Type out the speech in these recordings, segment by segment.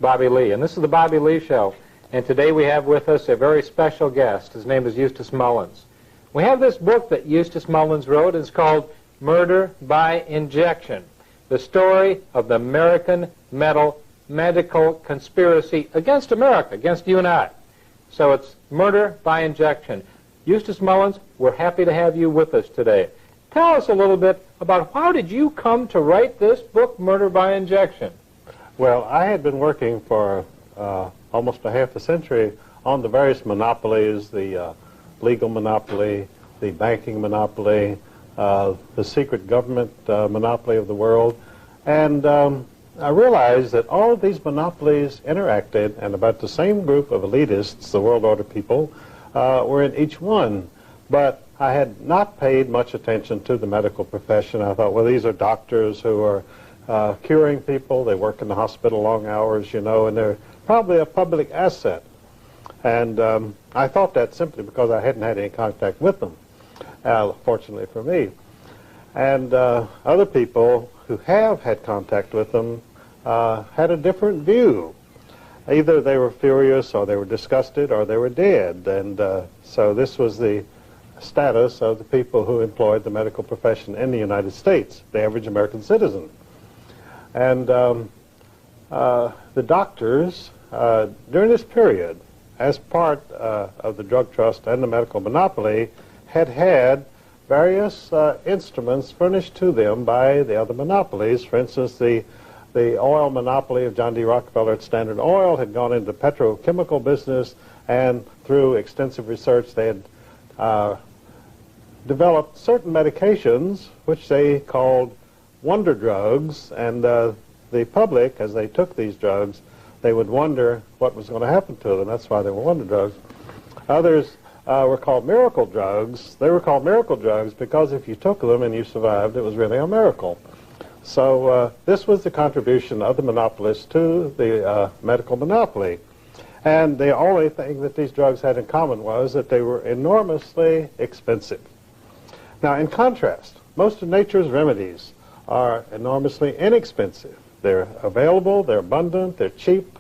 Bobby Lee, and this is the Bobby Lee Show. And today we have with us a very special guest. His name is Eustace Mullins. We have this book that Eustace Mullins wrote. It's called Murder by Injection, the story of the American medical conspiracy against America, against you and I. So it's Murder by Injection. Eustace Mullins, we're happy to have you with us today. Tell us a little bit about how did you come to write this book, Murder by Injection? Well, I had been working for almost a half a century on the various monopolies, the legal monopoly, the banking monopoly, the secret government monopoly of the world. And I realized that all of these monopolies interacted, and about the same group of elitists, the world order people, were in each one. But I had not paid much attention to the medical profession. I thought, well, these are doctors who are curing people. They work in the hospital long hours, you know, and they're probably a public asset. And I thought that simply because I hadn't had any contact with them, fortunately for me. And other people who have had contact with them had a different view. Either they were furious, or they were disgusted, or they were dead. And so this was the status of the people who employed the medical profession in the United States, the average American citizen. And the doctors, during this period, as part of the drug trust and the medical monopoly, had various instruments furnished to them by the other monopolies. For instance, the oil monopoly of John D. Rockefeller at Standard Oil had gone into the petrochemical business, and through extensive research they had developed certain medications which they called wonder drugs, and the public, as they took these drugs, they would wonder what was going to happen to them. That's why they were wonder drugs. Others were called miracle drugs. They were called miracle drugs because if you took them and you survived, it was really a miracle. So this was the contribution of the monopolists to the medical monopoly. And the only thing that these drugs had in common was that they were enormously expensive. Now, in contrast, most of nature's remedies are enormously inexpensive. They're available, they're abundant, they're cheap,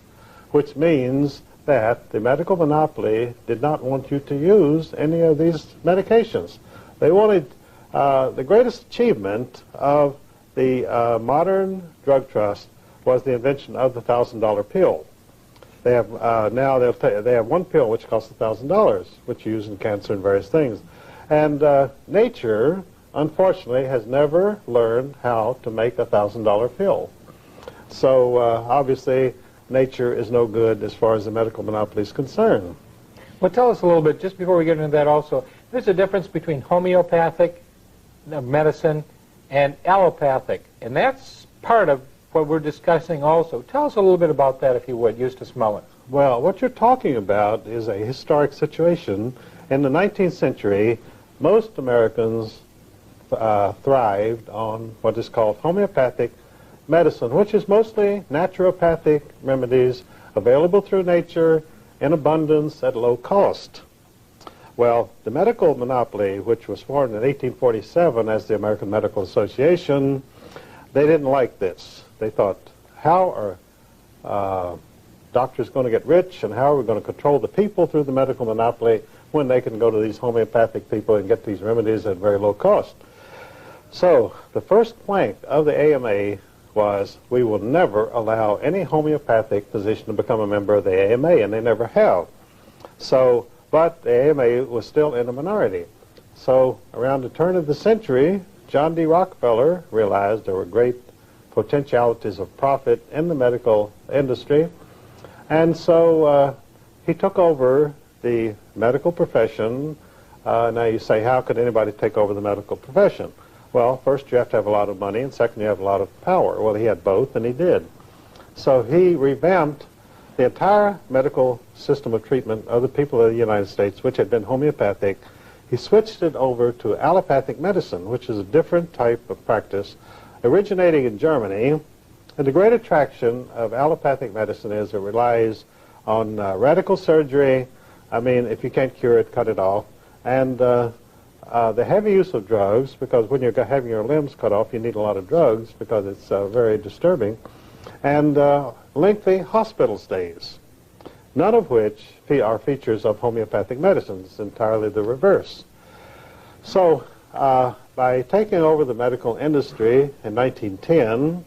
which means that the medical monopoly did not want you to use any of these medications. They wanted the greatest achievement of the modern drug trust was the invention of the $1,000 pill. They have now they have one pill which costs $1,000, which you use in cancer and various things. And nature, unfortunately, has never learned how to make a $1,000 pill. So obviously, nature is no good as far as the medical monopoly is concerned. Well, tell us a little bit, just before we get into that also, there's a difference between homeopathic medicine and allopathic, and that's part of what we're discussing also. Tell us a little bit about that, if you would, Eustace Mullins. Well, what you're talking about is a historic situation. In the 19th century, most Americans thrived on what is called homeopathic medicine, which is mostly naturopathic remedies available through nature in abundance at low cost. Well, the medical monopoly, which was formed in 1847 as the American Medical Association, they didn't like this. They thought, how are doctors going to get rich, and how are we going to control the people through the medical monopoly when they can go to these homeopathic people and get these remedies at very low cost? So the first plank of the AMA was, we will never allow any homeopathic physician to become a member of the AMA, and they never have. So, but the AMA was still in a minority. So around the turn of the century, John D. Rockefeller realized there were great potentialities of profit in the medical industry, and so he took over the medical profession. Now you say, how could anybody take over the medical profession? Well, first you have to have a lot of money, and second you have a lot of power. Well, he had both, and he did. So he revamped the entire medical system of treatment of the people of the United States, which had been homeopathic. He switched it over to allopathic medicine, which is a different type of practice, originating in Germany. And the great attraction of allopathic medicine is it relies on radical surgery. I mean, if you can't cure it, cut it off. And the heavy use of drugs, because when you're having your limbs cut off, you need a lot of drugs because it's very disturbing. And lengthy hospital stays, none of which are features of homeopathic medicine. It's entirely the reverse. So by taking over the medical industry in 1910,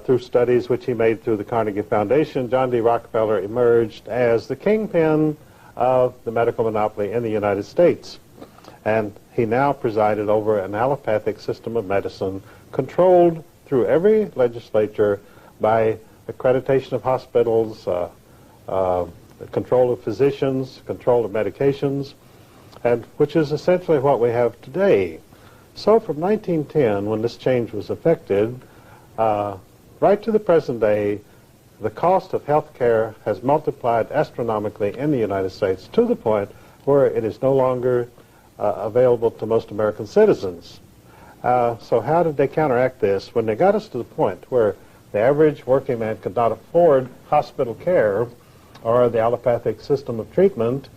through studies which he made through the Carnegie Foundation, John D. Rockefeller emerged as the kingpin of the medical monopoly in the United States. And he now presided over an allopathic system of medicine controlled through every legislature by accreditation of hospitals, control of physicians, control of medications, and which is essentially what we have today. So from 1910, when this change was effected, right to the present day, the cost of health care has multiplied astronomically in the United States to the point where it is no longer available to most American citizens. So how did they counteract this? When they got us to the point where the average working man could not afford hospital care or the allopathic system of treatment,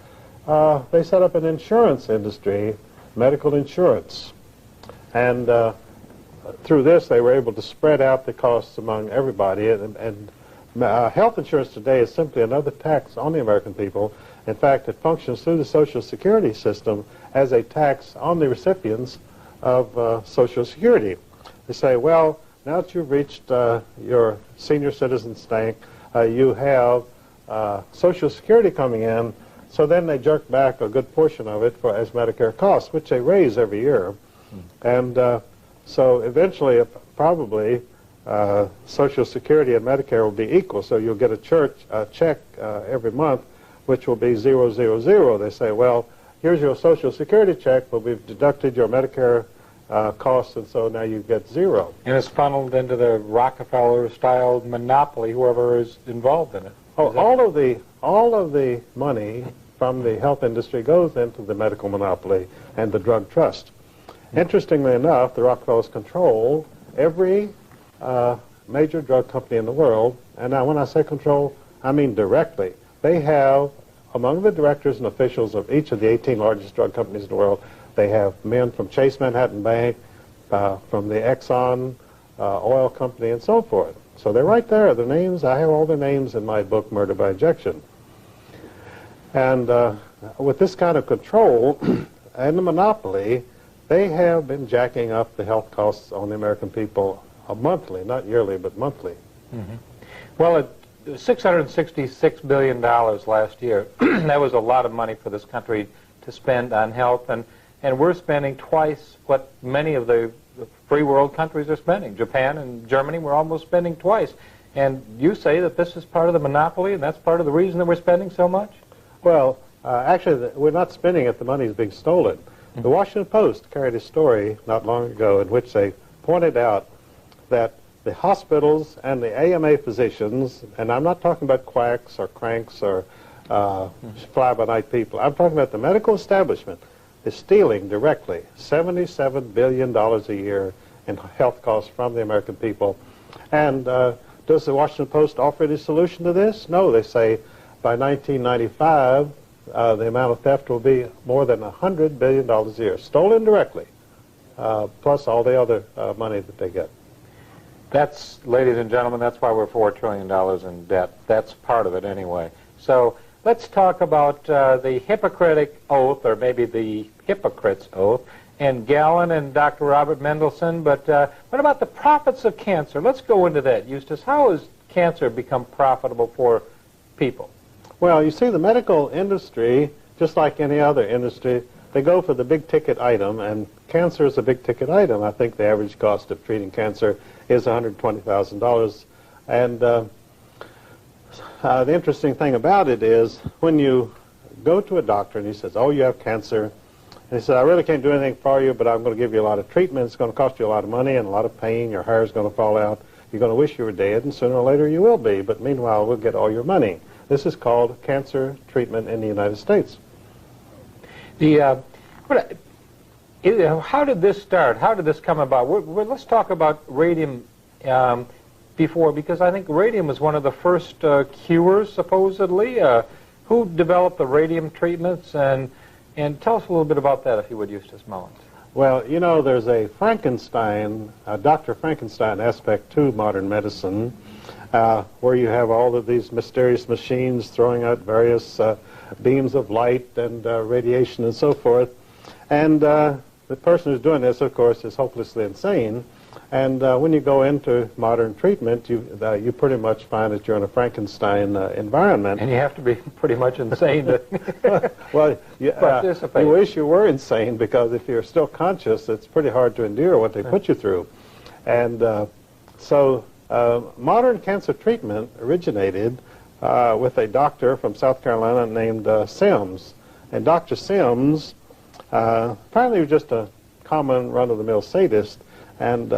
they set up an insurance industry, medical insurance. And through this, they were able to spread out the costs among everybody. And health insurance today is simply another tax on the American people. In fact, it functions through the Social Security system as a tax on the recipients of Social Security. They say, well, now that you've reached your senior citizen stamp, you have Social Security coming in, so then they jerk back a good portion of it as Medicare costs, which they raise every year. And so eventually, probably, Social Security and Medicare will be equal, so you'll get a check every month, which will be 000. They say, well, here's your Social Security check, but we've deducted your Medicare costs, and so now you get zero. And it's funneled into the Rockefeller-style monopoly, whoever is involved in it. Oh, all of the money from the health industry goes into the medical monopoly and the drug trust. Interestingly enough, the Rockefellers control every major drug company in the world, and now when I say control, I mean directly. They have, among the directors and officials of each of the 18 largest drug companies in the world, they have men from Chase Manhattan Bank, from the Exxon oil company, and so forth. So they're right there. Their names, I have all their names in my book, Murder by Injection. And with this kind of control and the monopoly, they have been jacking up the health costs on the American people monthly, not yearly, but monthly. Mm-hmm. Well, $666 billion last year. That was a lot of money for this country to spend on health, and we're spending twice what many of the free world countries are spending. Japan and Germany, we're almost spending twice. And you say that this is part of the monopoly, and that's part of the reason that we're spending so much? Well, actually, we're not spending it. The money is being stolen. Mm-hmm. The Washington Post carried a story not long ago in which they pointed out that the hospitals and the AMA physicians, and I'm not talking about quacks or cranks or fly-by-night people, I'm talking about the medical establishment, is stealing directly $77 billion a year in health costs from the American people. And does the Washington Post offer any solution to this? No, they say by 1995, the amount of theft will be more than $100 billion a year, stolen directly, plus all the other money that they get. That's, ladies and gentlemen, that's why we're $4 trillion in debt. That's part of it anyway. So let's talk about the Hippocratic Oath, or maybe the Hypocrite's Oath, and Galen and Dr. Robert Mendelsohn. But what about the profits of cancer? Let's go into that, Eustace. How has cancer become profitable for people? Well, you see, the medical industry, just like any other industry, they go for the big-ticket item, and cancer is a big-ticket item. I think the average cost of treating cancer is $120,000. And the interesting thing about it is when you go to a doctor and he says, oh, you have cancer, and he says, I really can't do anything for you, but I'm going to give you a lot of treatment. It's going to cost you a lot of money and a lot of pain. Your hair is going to fall out. You're going to wish you were dead, and sooner or later you will be. But meanwhile, we'll get all your money. This is called cancer treatment in the United States. How did this start? How did this come about? Let's talk about radium before, because I think radium was one of the first cures, supposedly. Who developed the radium treatments? And tell us a little bit about that, if you would, Eustace Mullins. Well, you know, there's a Frankenstein, Dr. Frankenstein aspect to modern medicine. where you have all of these mysterious machines throwing out various beams of light and radiation and so forth. And the person who's doing this, of course, is hopelessly insane. And when you go into modern treatment, you pretty much find that you're in a Frankenstein environment. And you have to be pretty much insane to well, participate. You wish you were insane, because if you're still conscious, it's pretty hard to endure what they put you through. And so modern cancer treatment originated with a doctor from South Carolina named Sims. And Dr. Sims apparently was just a common run-of-the-mill sadist. And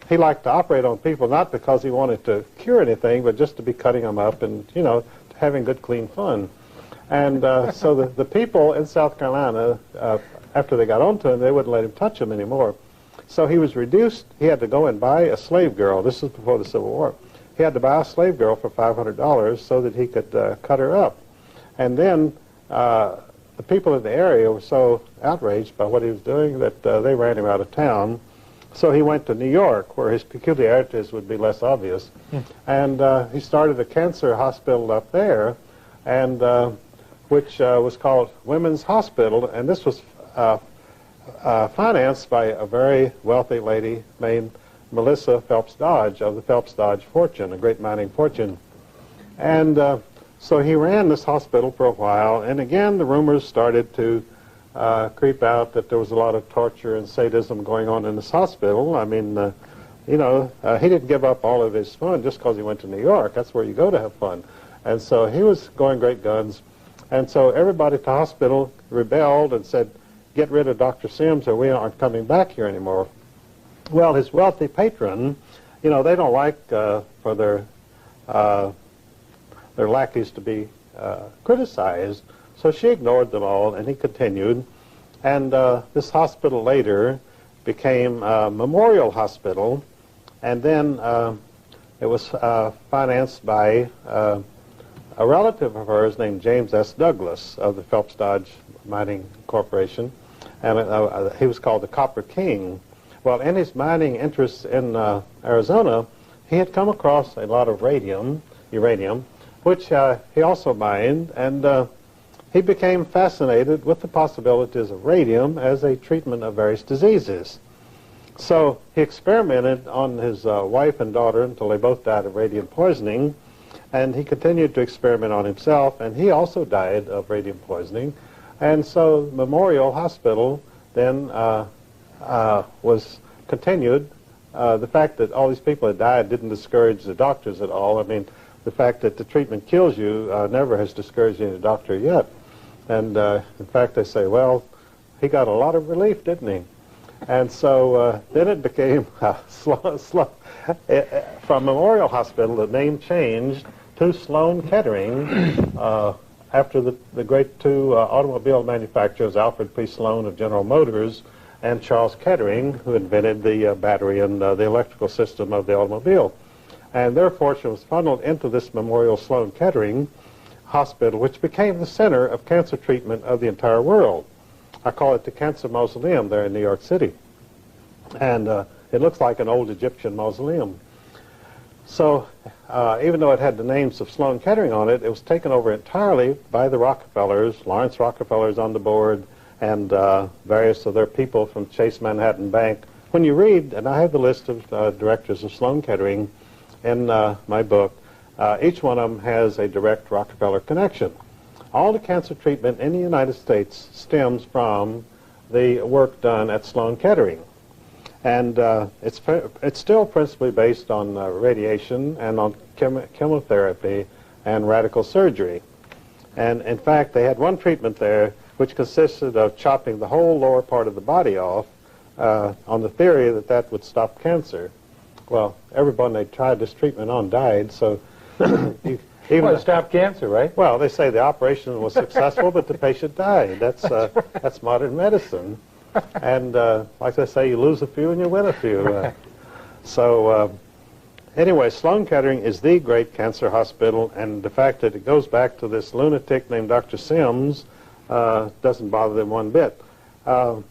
he liked to operate on people not because he wanted to cure anything, but just to be cutting them up and, you know, having good, clean fun. And so the people in South Carolina, after they got onto him, they wouldn't let him touch them anymore. So he was reduced. He had to go and buy a slave girl. This is before the Civil War. He had to buy a slave girl for $500 so that he could cut her up. And then the people in the area were so outraged by what he was doing that they ran him out of town. So he went to New York, where his peculiarities would be less obvious, and he started a cancer hospital up there, and which was called Women's Hospital, and this was financed by a very wealthy lady named Melissa Phelps Dodge of the Phelps Dodge fortune, a great mining fortune. And so he ran this hospital for a while, and again the rumors started to creep out that there was a lot of torture and sadism going on in this hospital. I mean, you know, he didn't give up all of his fun just because he went to New York. That's where you go to have fun. And so he was going great guns. And so everybody at the hospital rebelled and said, get rid of Dr. Sims or we aren't coming back here anymore. Well, his wealthy patron, you know, they don't like for their lackeys to be criticized. So she ignored them all, and he continued. And this hospital later became a Memorial Hospital, and then it was financed by a relative of hers named James S. Douglas of the Phelps Dodge Mining Corporation, and he was called the Copper King. Well, in his mining interests in Arizona, he had come across a lot of uranium, which he also mined, and he became fascinated with the possibilities of radium as a treatment of various diseases. So he experimented on his wife and daughter until they both died of radium poisoning, and he continued to experiment on himself, and he also died of radium poisoning. And so Memorial Hospital then was continued. The fact that all these people had died didn't discourage the doctors at all. I mean, the fact that the treatment kills you never has discouraged any doctor yet. And in fact, they say, well, he got a lot of relief, didn't he? And so then it became from Memorial Hospital, the name changed to Sloan Kettering after the great two automobile manufacturers, Alfred P. Sloan of General Motors and Charles Kettering, who invented the battery and the electrical system of the automobile. And their fortune was funneled into this Memorial Sloan Kettering Hospital, which became the center of cancer treatment of the entire world. I call it the Cancer Mausoleum there in New York City. And it looks like an old Egyptian mausoleum. So even though it had the names of Sloan Kettering on it, it was taken over entirely by the Rockefellers. Lawrence Rockefeller's on the board, and various of their people from Chase Manhattan Bank. When you read, and I have the list of directors of Sloan Kettering in my book, each one of them has a direct Rockefeller connection. All the cancer treatment in the United States stems from the work done at Sloan Kettering. And it's still principally based on radiation and on chemotherapy and radical surgery. And in fact, they had one treatment there which consisted of chopping the whole lower part of the body off on the theory that that would stop cancer. Well, everyone they tried this treatment on died, so Well, to stop cancer, right? Well, they say the operation was successful, but the patient died. That's modern medicine. And like I say, you lose a few and you win a few. Anyway, Sloan Kettering is the great cancer hospital, and the fact that it goes back to this lunatic named Dr. Sims doesn't bother them one bit. Well,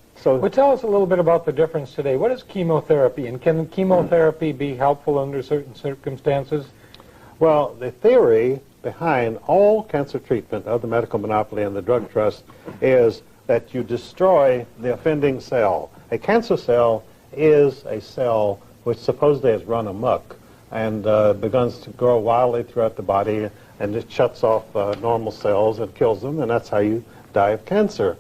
tell us a little bit about the difference today. What is chemotherapy, and can chemotherapy be helpful under certain circumstances? Well, the theory behind all cancer treatment of the medical monopoly and the drug trust is that you destroy the offending cell. A cancer cell is a cell which supposedly has run amok and begins to grow wildly throughout the body, and it shuts off normal cells and kills them, and that's how you die of cancer.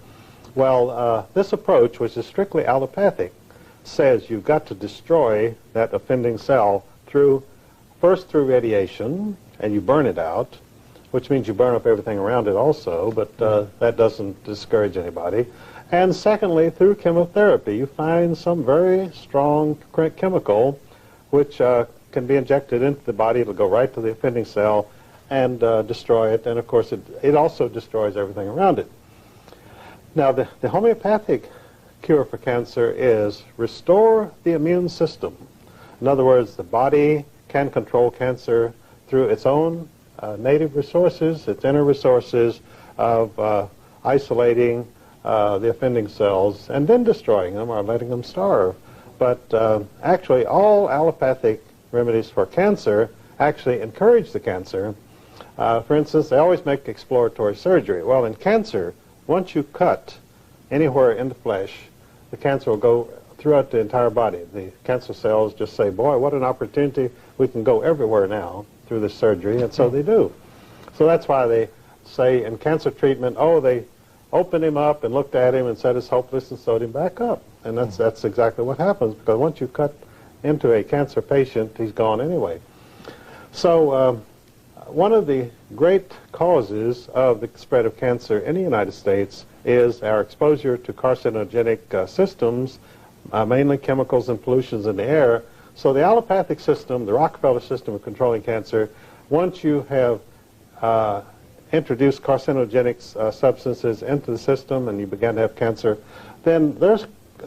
Well, this approach, which is strictly allopathic, says you've got to destroy that offending cell first through radiation, and you burn it out, which means you burn up everything around it also, but that doesn't discourage anybody. And secondly, through chemotherapy, you find some very strong chemical which can be injected into the body. It'll go right to the offending cell and destroy it, and of course it also destroys everything around it. Now, the homeopathic cure for cancer is restore the immune system. In other words, the body can control cancer through its own native resources, its inner resources of isolating the offending cells and then destroying them or letting them starve. But actually, all allopathic remedies for cancer actually encourage the cancer. For instance, they always make exploratory surgery. Well, in cancer, once you cut anywhere in the flesh, the cancer will go throughout the entire body. The cancer cells just say, boy, what an opportunity. We can go everywhere now through this surgery, and so they do. So that's why they say in cancer treatment, oh, they opened him up and looked at him and said it's hopeless and sewed him back up. And that's exactly what happens, because once you cut into a cancer patient, he's gone anyway. So one of the great causes of the spread of cancer in the United States is our exposure to carcinogenic systems, mainly chemicals and pollutions in the air. So the allopathic system, the Rockefeller system of controlling cancer, once you have introduced carcinogenic substances into the system and you begin to have cancer, then their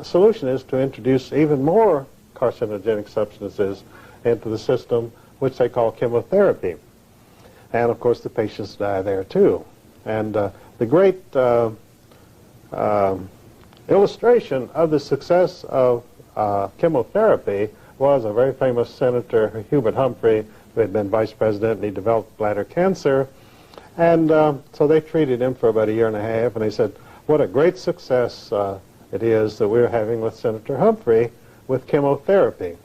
solution is to introduce even more carcinogenic substances into the system, which they call chemotherapy. And of course the patients die there too. And the great illustration of the success of chemotherapy was a very famous Senator Hubert Humphrey, who had been vice president, and he developed bladder cancer. And so they treated him for about a year and a half, and they said, what a great success it is that we're having with Senator Humphrey with chemotherapy.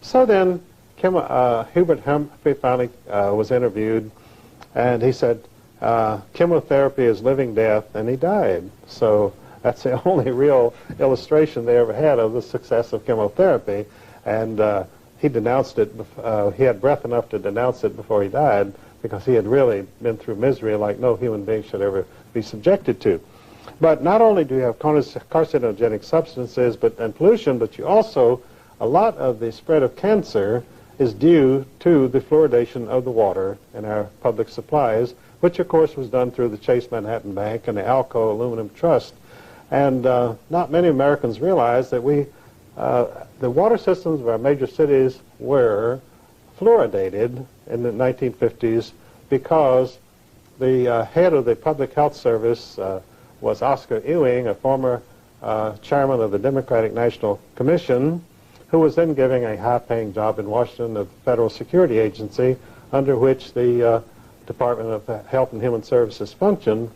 So then Hubert Humphrey finally was interviewed, and he said, chemotherapy is living death, and he died. So that's the only real illustration they ever had of the success of chemotherapy. And he denounced it. He had breath enough to denounce it before he died, because he had really been through misery like no human being should ever be subjected to. But not only do you have carcinogenic substances and pollution, but you also, a lot of the spread of cancer is due to the fluoridation of the water in our public supplies, which of course was done through the Chase Manhattan Bank and the Alco Aluminum Trust. And not many Americans realize that the water systems of our major cities were fluoridated in the 1950s because the head of the Public Health Service was Oscar Ewing, a former chairman of the Democratic National Commission, who was then giving a high-paying job in Washington, a federal security agency under which the Department of Health and Human Services functioned.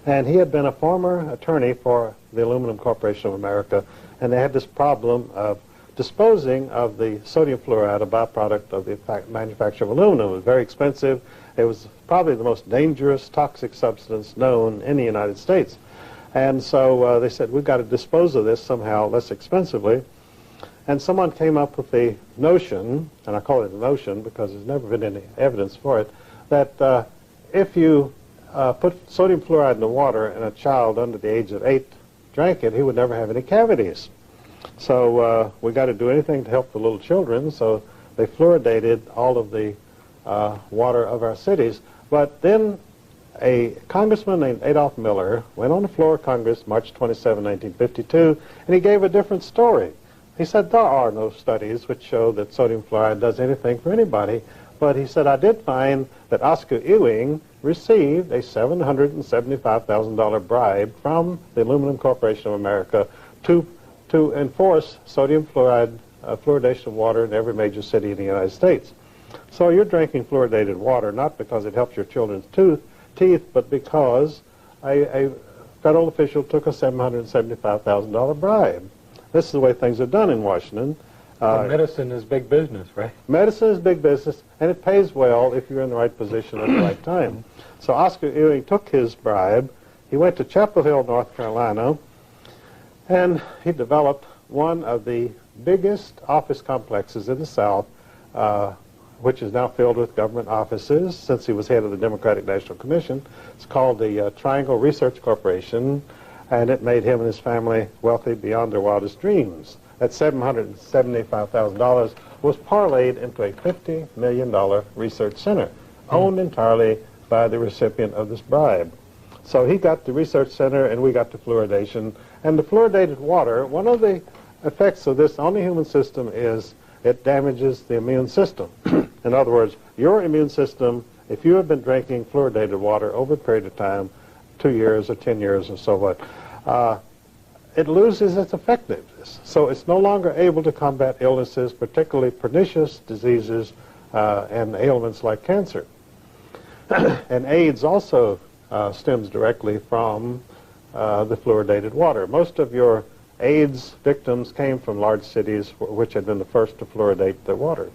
And he had been a former attorney for the Aluminum Corporation of America, and they had this problem of disposing of the sodium fluoride, a byproduct of the manufacture of aluminum. It was very expensive. It was probably the most dangerous toxic substance known in the United States. And so they said, we've got to dispose of this somehow less expensively. And someone came up with the notion, and I call it a notion because there's never been any evidence for it, that if you put sodium fluoride in the water and a child under the age of 8 drank it, he would never have any cavities. So we got to do anything to help the little children, so they fluoridated all of the water of our cities. But then a congressman named Adolph Miller went on the floor of Congress March 27, 1952, and he gave a different story. He said there are no studies which show that sodium fluoride does anything for anybody, but he said I did find that Oscar Ewing received a $775,000 bribe from the Aluminum Corporation of America to enforce sodium fluoride fluoridation of water in every major city in the United States. So you're drinking fluoridated water not because it helps your children's teeth, but because a federal official took a $775,000 bribe. This is the way things are done in Washington. Medicine is big business, right? Medicine is big business, and it pays well if you're in the right position at the right time. So Oscar Ewing took his bribe. He went to Chapel Hill, North Carolina, and he developed one of the biggest office complexes in the South, which is now filled with government offices since he was head of the Democratic National Commission. It's called the Triangle Research Corporation, and it made him and his family wealthy beyond their wildest dreams. That $775,000 was parlayed into a $50 million research center, owned entirely by the recipient of this bribe. So he got the research center, and we got the fluoridation. And the fluoridated water, one of the effects of this on the human system is it damages the immune system. In other words, your immune system, if you have been drinking fluoridated water over a period of time, 2 years or 10 years or so what, it loses its effectiveness. So it's no longer able to combat illnesses, particularly pernicious diseases and ailments like cancer. And AIDS also stems directly from the fluoridated water. Most of your AIDS victims came from large cities which had been the first to fluoridate their water.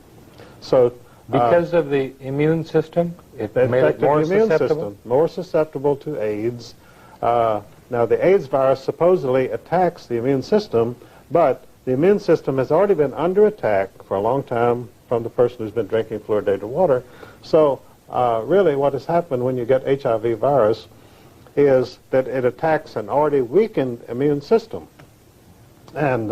So because of the immune system, it made it more susceptible? More susceptible to AIDS. Now, the AIDS virus supposedly attacks the immune system, but the immune system has already been under attack for a long time from the person who's been drinking fluoridated water. So, really what has happened when you get HIV virus is that it attacks an already weakened immune system. And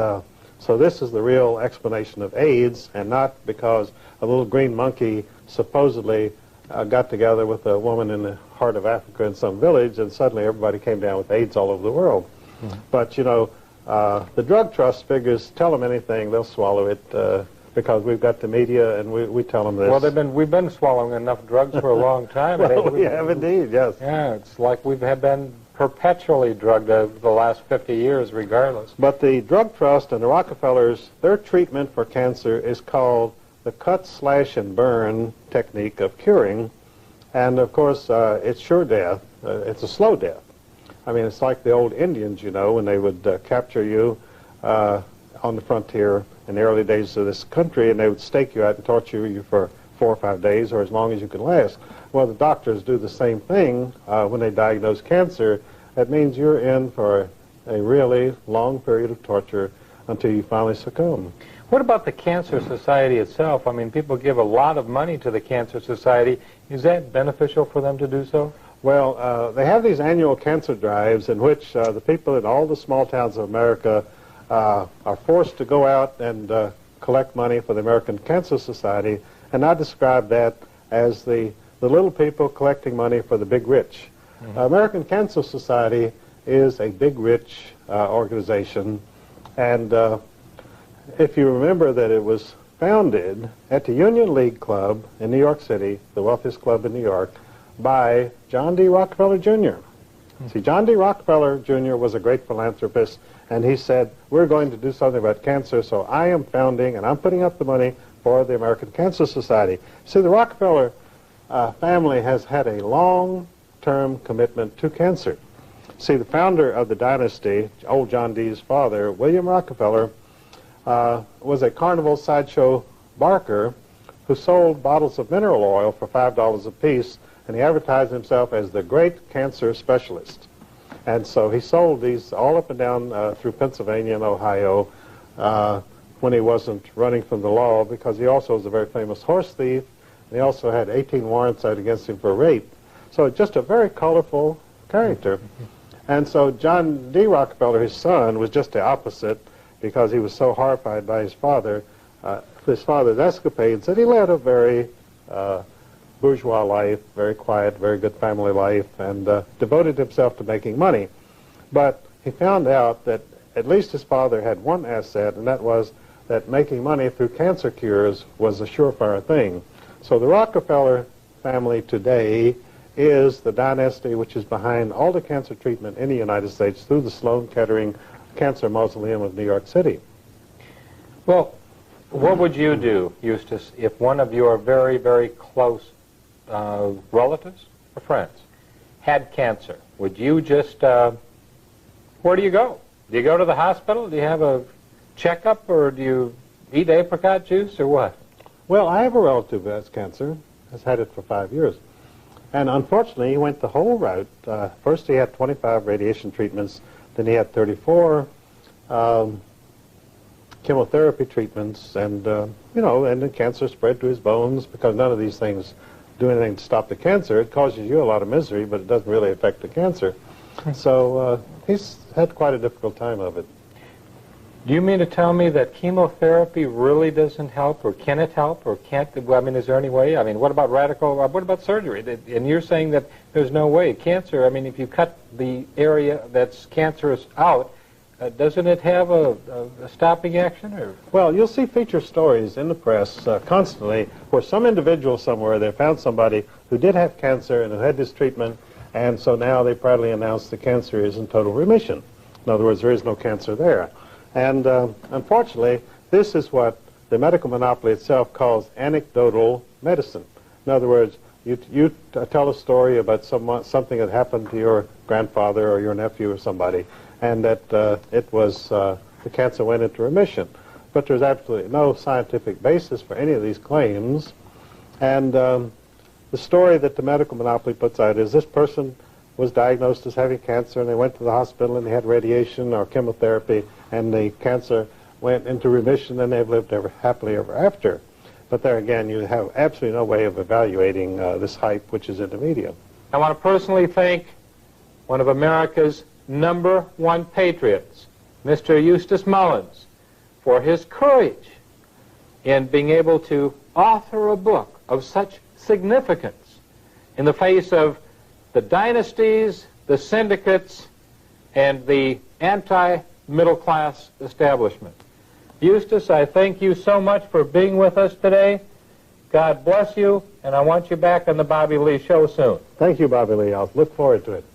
so this is the real explanation of AIDS, and not because a little green monkey supposedly got together with a woman in the heart of Africa in some village, and suddenly everybody came down with AIDS all over the world. But, you know, the drug trust figures, tell them anything, they'll swallow it, because we've got the media, and we tell them this. Well, we've been swallowing enough drugs for a long time. Well, we have indeed, yes. Yeah, it's like we have been perpetually drugged over the last 50 years, regardless. But the drug trust and the Rockefellers, their treatment for cancer is called the cut, slash, and burn technique of curing. And, of course, it's sure death. It's a slow death. I mean, it's like the old Indians, you know, when they would capture you on the frontier in the early days of this country, and they would stake you out and torture you for 4 or 5 days, or as long as you could last. Well, the doctors do the same thing when they diagnose cancer. That means you're in for a really long period of torture until you finally succumb. What about the Cancer Society itself? I mean, people give a lot of money to the Cancer Society. Is that beneficial for them to do so? Well, they have these annual cancer drives in which the people in all the small towns of America are forced to go out and collect money for the American Cancer Society, and I describe that as the little people collecting money for the big rich. American Cancer Society is a big rich organization, and if you remember that it was founded at the Union League Club in New York City, the wealthiest club in New York, by John D. Rockefeller Jr. See, John D. Rockefeller Jr. was a great philanthropist, and he said, we're going to do something about cancer, so I am founding and I'm putting up the money for the American Cancer Society. See, the Rockefeller family has had a long-term commitment to cancer. See, the founder of the dynasty, old John D.'s father, William Rockefeller, was a carnival sideshow barker who sold bottles of mineral oil for $5 a piece, and he advertised himself as the great cancer specialist. And so he sold these all up and down through Pennsylvania and Ohio when he wasn't running from the law, because he also was a very famous horse thief, and he also had 18 warrants out against him for rape. So just a very colorful character. And so John D. Rockefeller, his son, was just the opposite, because he was so horrified by his father's escapades, that he led a very bourgeois life, very quiet, very good family life, and devoted himself to making money. But he found out that at least his father had one asset, and that was that making money through cancer cures was a surefire thing. So the Rockefeller family today is the dynasty which is behind all the cancer treatment in the United States through the Sloan Kettering Cancer Mausoleum of New York City. Well, What would you do, Eustace, if one of your very, very close relatives or friends had cancer? Would you just, where do you go? Do you go to the hospital? Do you have a checkup, or do you eat apricot juice, or what? Well, I have a relative who has cancer, has had it for 5 years. And unfortunately, he went the whole route. First he had 25 radiation treatments, then he had 34 chemotherapy treatments, and, and the cancer spread to his bones, because none of these things do anything to stop the cancer. It causes you a lot of misery, but it doesn't really affect the cancer. So he's had quite a difficult time of it. Do you mean to tell me that chemotherapy really doesn't help, or can it help, or can't? I mean, is there any way? I mean, what about what about surgery? And you're saying that there's no way. Cancer, I mean, if you cut the area that's cancerous out, doesn't it have a stopping action? Or? Well, you'll see feature stories in the press constantly where some individual somewhere, they found somebody who did have cancer and who had this treatment, and so now they proudly announce the cancer is in total remission. In other words, there is no cancer there. And unfortunately, this is what the medical monopoly itself calls anecdotal medicine. In other words, you tell a story about something that happened to your grandfather or your nephew or somebody, and that the cancer went into remission. But there's absolutely no scientific basis for any of these claims. And the story that the medical monopoly puts out is this person was diagnosed as having cancer, and they went to the hospital and they had radiation or chemotherapy, and the cancer went into remission, and they've lived happily ever after. But there again, you have absolutely no way of evaluating this hype which is in the media. I want to personally thank one of America's #1 patriots, Mr. Eustace Mullins, for his courage in being able to author a book of such significance in the face of the dynasties, the syndicates, and the anti-middle class establishment. Eustace, I thank you so much for being with us today. God bless you, and I want you back on the Bobby Lee Show soon. Thank you, Bobby Lee. I'll look forward to it.